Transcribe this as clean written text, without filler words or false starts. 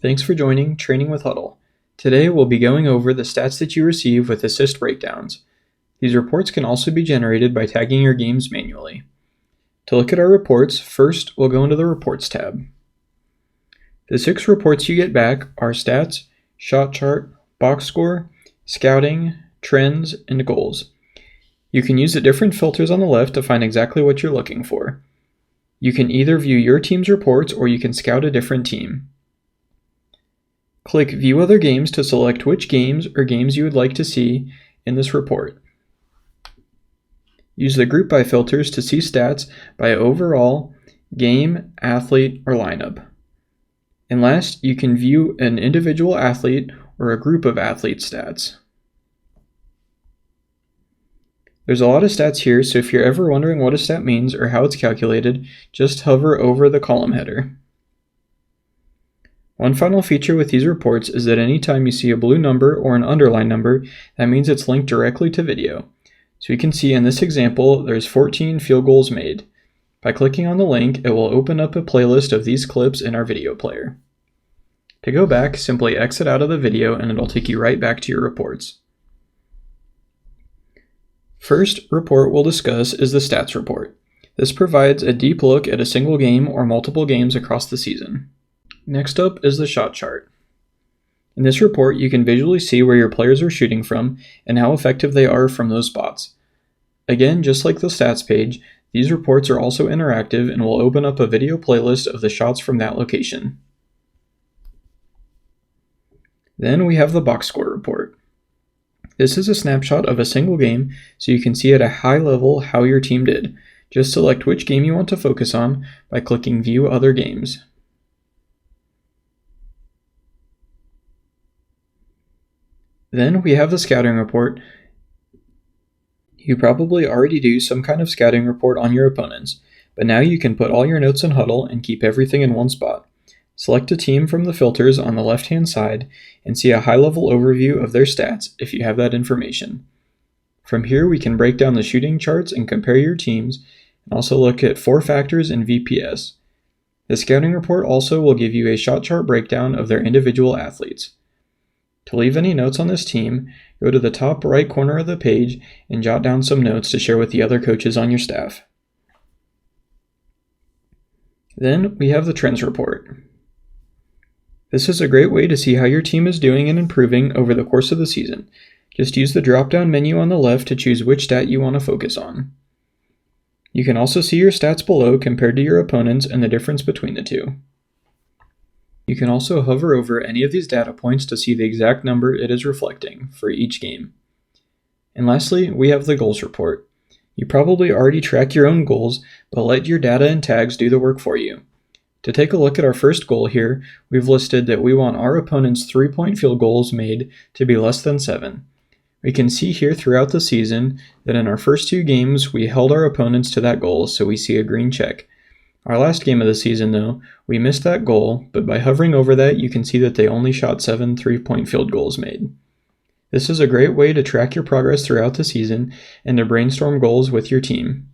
Thanks for joining Training with Hudl. Today we'll be going over the stats that you receive with assist breakdowns. These reports can also be generated by tagging your games manually. To look at our reports, first we'll go into the Reports tab. The 6 reports you get back are stats, shot chart, box score, scouting, trends, and goals. You can use the different filters on the left to find exactly what you're looking for. You can either view your team's reports or you can scout a different team. Click View Other Games to select which games or games you would like to see in this report. Use the Group By filters to see stats by overall, game, athlete, or lineup. And last, you can view an individual athlete or a group of athlete stats. There's a lot of stats here, so if you're ever wondering what a stat means or how it's calculated, just hover over the column header. One final feature with these reports is that anytime you see a blue number or an underlined number, that means it's linked directly to video. So you can see in this example, there's 14 field goals made. By clicking on the link, it will open up a playlist of these clips in our video player. To go back, simply exit out of the video and it'll take you right back to your reports. First report we'll discuss is the stats report. This provides a deep look at a single game or multiple games across the season. Next up is the shot chart. In this report, you can visually see where your players are shooting from and how effective they are from those spots. Again, just like the stats page, these reports are also interactive and will open up a video playlist of the shots from that location. Then we have the box score report. This is a snapshot of a single game, so you can see at a high level how your team did. Just select which game you want to focus on by clicking View Other Games. Then we have the scouting report. You probably already do some kind of scouting report on your opponents, but now you can put all your notes in Hudl and keep everything in one spot. Select a team from the filters on the left-hand side and see a high-level overview of their stats if you have that information. From here, we can break down the shooting charts and compare your teams, and also look at 4 factors and VPS. The scouting report also will give you a shot chart breakdown of their individual athletes. To leave any notes on this team, go to the top right corner of the page and jot down some notes to share with the other coaches on your staff. Then we have the trends report. This is a great way to see how your team is doing and improving over the course of the season. Just use the drop-down menu on the left to choose which stat you want to focus on. You can also see your stats below compared to your opponents and the difference between the two. You can also hover over any of these data points to see the exact number it is reflecting for each game. And lastly, we have the goals report. You probably already track your own goals, but let your data and tags do the work for you. To take a look at our first goal here, we've listed that we want our opponent's 3-point field goals made to be less than 7. We can see here throughout the season that in our first 2 games, we held our opponents to that goal, so we see a green check. Our last game of the season, though, we missed that goal, but by hovering over that, you can see that they only shot 7 3-point field goals made. This is a great way to track your progress throughout the season and to brainstorm goals with your team.